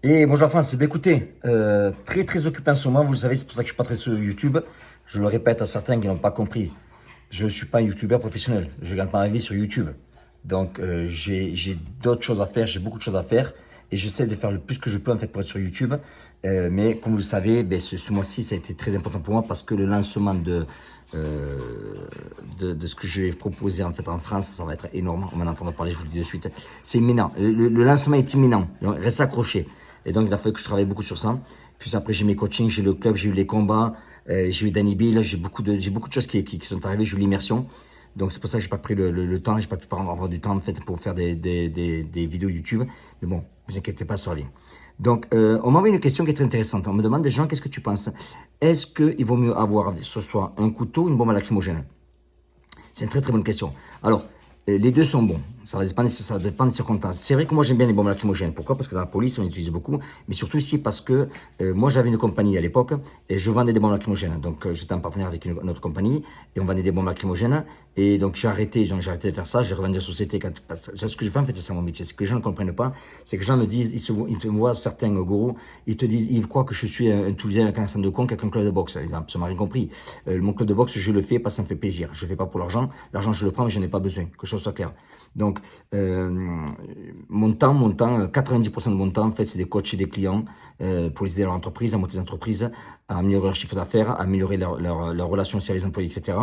Et bonjour France, eh bien, écoutez, très occupé en ce moment, vous le savez, c'est pour ça que je suis pas très sur YouTube. Je le répète à certains qui n'ont pas compris. Je ne suis pas un YouTuber professionnel, je gagne pas ma vie sur YouTube. Donc j'ai d'autres choses à faire, j'ai beaucoup de choses à faire et j'essaie de faire le plus que je peux en fait pour être sur YouTube. Mais comme vous le savez, ben, ce mois-ci ça a été très important pour moi parce que le lancement euh, de ce que je vais proposer en fait en France, ça va être énorme. On va en entendre parler, je vous le dis de suite. C'est imminent, le lancement est imminent, donc reste accroché. Et donc, il a fallu que je travaille beaucoup sur ça. Puis après, j'ai mes coachings, j'ai le club, j'ai eu les combats, j'ai eu Danny Bill, j'ai beaucoup de choses qui sont arrivées, j'ai eu l'immersion. Donc, c'est pour ça que j'ai pas pris le temps, j'ai pas pu avoir du temps, en fait, pour faire des vidéos YouTube. Mais bon, ne vous inquiétez pas, ça revient. Donc, on m'a envoyé une question qui est très intéressante. On me demande des gens, qu'est-ce que tu penses? Est-ce qu'il vaut mieux avoir ce soir un couteau ou une bombe à lacrymogène? C'est une très bonne question. Alors, les deux sont bons. Ça dépend des circonstances. C'est vrai que moi j'aime bien les bombes lacrymogènes. Pourquoi? Parce que dans la police on les utilise beaucoup. Mais surtout ici parce que moi j'avais une compagnie à l'époque et je vendais des bombes lacrymogènes. Donc j'étais en partenaire avec une autre compagnie et on vendait des bombes lacrymogènes. Et donc j'ai arrêté de faire ça. J'ai revendu la société. Ce que je fais en fait c'est ça mon métier. Ce que les gens ne comprennent pas, c'est que les gens me disent, ils se voient certains gourous, ils te disent, ils croient que je suis un Tunisien avec un centre de con, avec un club de boxe. Ils n'ont absolument rien compris. Mon club de boxe, je le fais parce que ça me fait plaisir. Je le fais pas pour l'argent. L'argent je le prends mais je n'en ai pas besoin. Que les choses soient claires. Donc, mon temps, 90% de mon temps, en fait, c'est de coacher des clients pour les aider dans leur entreprise, à monter des entreprises, à améliorer leur chiffre d'affaires, à améliorer leur relation aussi avec les employés, etc.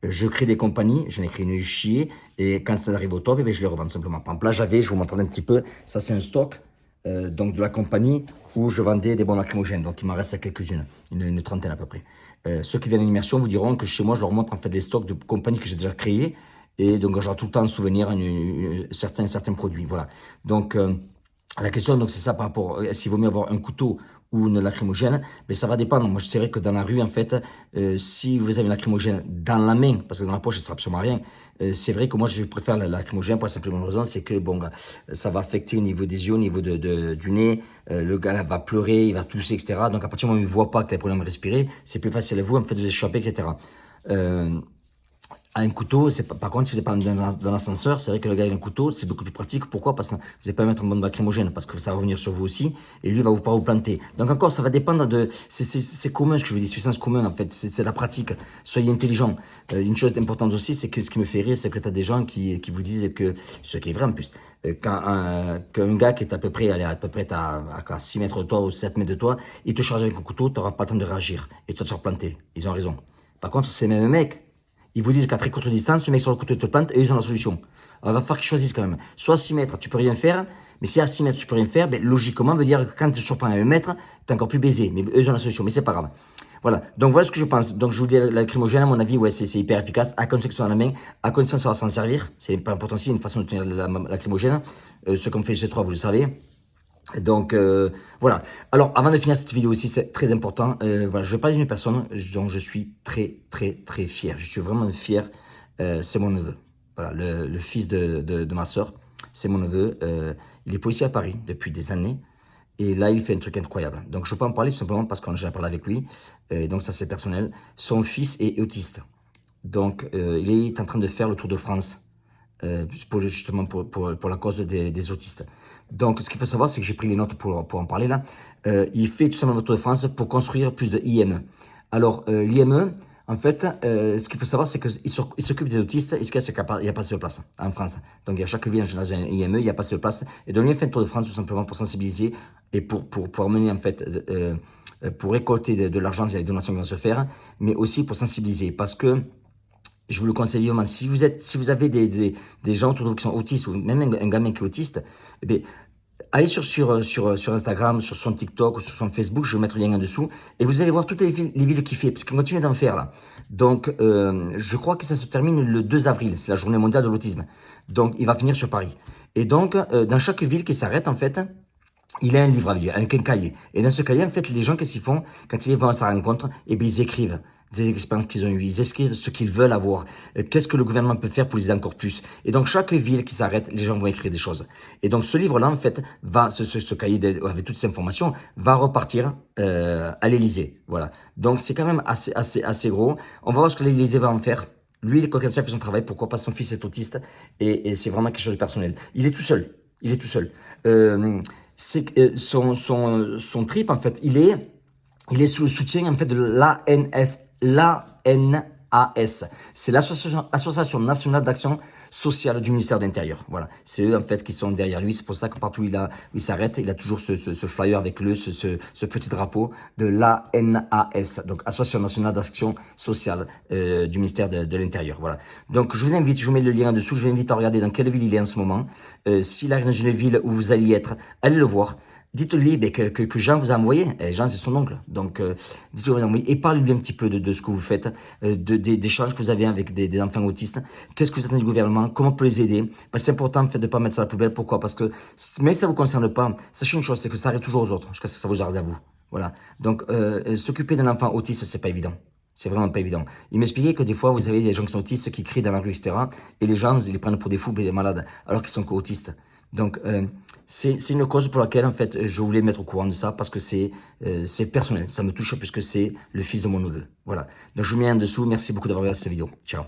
Je crée des compagnies, j'en ai créé une chier, et quand ça arrive au top, eh bien, je les revends simplement. Par exemple, là, je vous montre un petit peu, ça c'est un stock donc de la compagnie où je vendais des bombes lacrymogènes. Donc, il m'en reste quelques-unes, une trentaine à peu près. Ceux qui viennent à l'immersion vous diront que chez moi, je leur montre en fait des stocks de compagnies que j'ai déjà créées. Et donc, j'aurai tout le temps en souvenir certains produits. Voilà. Donc, la question, donc, c'est ça par rapport à s'il vaut mieux avoir un couteau ou une lacrymogène. Mais ça va dépendre. Moi, je dirais que dans la rue, en fait, si vous avez une lacrymogène dans la main, parce que dans la poche, ça ne sert absolument à rien, c'est vrai que moi, je préfère la lacrymogène pour la simple raison, c'est que, bon, ça va affecter au niveau des yeux, au niveau du nez. Le gars là, va pleurer, il va tousser, etc. Donc, à partir du moment où il ne voit pas qu'il a des problèmes de respirer, c'est plus facile à vous, en fait, de vous échapper, etc. À un couteau, par contre, si vous êtes pas dans l'ascenseur, c'est vrai que le gars a un couteau, c'est beaucoup plus pratique. Pourquoi? Parce que vous n'allez pas mettre une bombe lacrymogène, parce que ça va revenir sur vous aussi, et lui va pas vous planter. Donc encore, ça va dépendre c'est commun ce que je vous dis, c'est sens commun en fait, c'est la pratique. Soyez intelligent. Une chose importante aussi, c'est que ce qui me fait rire, c'est que tu as des gens qui vous disent que, ce qui est vrai en plus, qu'un gars qui est à peu près à 6 mètres de toi ou 7 mètres de toi, il te charge avec un couteau, tu n'auras pas le temps de réagir, et tu vas te faire planter. Ils ont raison. Par contre, ces mêmes mecs, ils vous disent qu'à très courte distance, le mec sur le couteau te plante et ils ont la solution. Alors, il va falloir qu'ils choisissent quand même. Soit à 6 mètres, tu peux rien faire, mais si à 6 mètres, tu peux rien faire, ben, logiquement, veut dire que quand tu te surprends à 1 mètre, t'es encore plus baisé. Mais eux, ils ont la solution, mais c'est pas grave. Voilà. Donc, voilà ce que je pense. Donc, je vous dis, la lacrymogène, à mon avis, ouais, c'est hyper efficace. À condition que ce soit dans la main, à condition de savoir s'en servir. C'est pas important aussi, une façon de tenir la lacrymogène. Ce qu'on fait chez 3 vous le savez. Donc voilà. Alors avant de finir cette vidéo aussi, c'est très important. Voilà, je vais parler d'une personne dont je suis très fier. Je suis vraiment fier. C'est mon neveu. Voilà, le fils de ma sœur. C'est mon neveu. Il est policier à Paris depuis des années. Et là, il fait un truc incroyable. Donc je peux en parler tout simplement parce qu'on a déjà parlé avec lui. Donc ça c'est personnel. Son fils est autiste. Donc il est en train de faire le Tour de France. Justement pour la cause des autistes. Donc, ce qu'il faut savoir, c'est que j'ai pris les notes pour en parler là. Il fait tout simplement le Tour de France pour construire plus de IME. Alors, l'IME, en fait, ce qu'il faut savoir, c'est qu'il s'occupe des autistes et ce qu'il y a, c'est qu'il n'y a pas assez de place en France. Donc, il y a chaque ville en général un IME, il n'y a pas assez de place. Et donc, il a fait un Tour de France tout simplement pour sensibiliser et pour mener, en fait, pour récolter de l'argent, il y a des donations qui vont se faire, mais aussi pour sensibiliser. Parce que je vous le conseille vivement. Si vous avez des gens autour de vous qui sont autistes, ou même un gamin qui est autiste, eh bien, allez sur Instagram, sur son TikTok ou sur son Facebook, je vais mettre le lien en dessous, et vous allez voir toutes les villes qu'il fait, parce qu'il continue d'en faire là. Donc, je crois que ça se termine le 2 avril, c'est la journée mondiale de l'autisme. Donc, il va finir sur Paris. Et donc, dans chaque ville qui s'arrête, en fait, il a un livre à lire, un cahier. Et dans ce cahier, en fait, les gens, qu'est-ce qu'ils font? Quand ils vont à sa rencontre, eh bien, ils écrivent des expériences qu'ils ont eues, ils écrivent ce qu'ils veulent avoir, qu'est-ce que le gouvernement peut faire pour les aider encore plus. Et donc, chaque ville qui s'arrête, les gens vont écrire des choses. Et donc, ce livre-là, en fait, ce cahier avec toutes ces informations, va repartir à l'Élysée. Voilà. Donc, c'est quand même assez gros. On va voir ce que l'Élysée va en faire. Lui, il fait son travail, pourquoi pas, son fils est autiste, et c'est vraiment quelque chose de personnel. Il est tout seul. Il est tout seul. c'est que son trip, en fait, il est sous le soutien, en fait, de l'ANAS. C'est l'Association nationale d'action sociale du ministère de l'Intérieur. Voilà. C'est eux, en fait, qui sont derrière lui. C'est pour ça que partout où il s'arrête, il a toujours ce flyer avec ce petit drapeau de l'ANAS. Donc, Association nationale d'action sociale, du ministère de l'Intérieur. Voilà. Donc, je vous invite, je vous mets le lien en dessous, je vous invite à regarder dans quelle ville il est en ce moment. S'il arrive dans une ville où vous allez être, allez le voir. Dites-lui que Jean vous a envoyé. Jean, c'est son oncle. Donc, dites-lui vous a envoyé et parlez-lui un petit peu de ce que vous faites, des échanges que vous avez avec des enfants autistes. Qu'est-ce que vous attendez du gouvernement? Comment on peut les aider? Parce que c'est important, en fait, de pas mettre ça à la poubelle. Pourquoi? Parce que même si ça vous concerne pas, sachez une chose, c'est que ça arrive toujours aux autres, jusqu'à ce que ça vous arrive à vous. Voilà. Donc, s'occuper d'un enfant autiste, c'est pas évident. C'est vraiment pas évident. Il m'expliquait que des fois, vous avez des gens qui sont autistes, qui crient dans la rue, etc. Et les gens, ils les prennent pour des fous et des malades, alors qu'ils sont qu'autistes. Donc, c'est une cause pour laquelle, en fait, je voulais mettre au courant de ça, parce que c'est personnel. Ça me touche puisque c'est le fils de mon neveu. Voilà. Donc, je vous mets en dessous. Merci beaucoup d'avoir regardé cette vidéo. Ciao.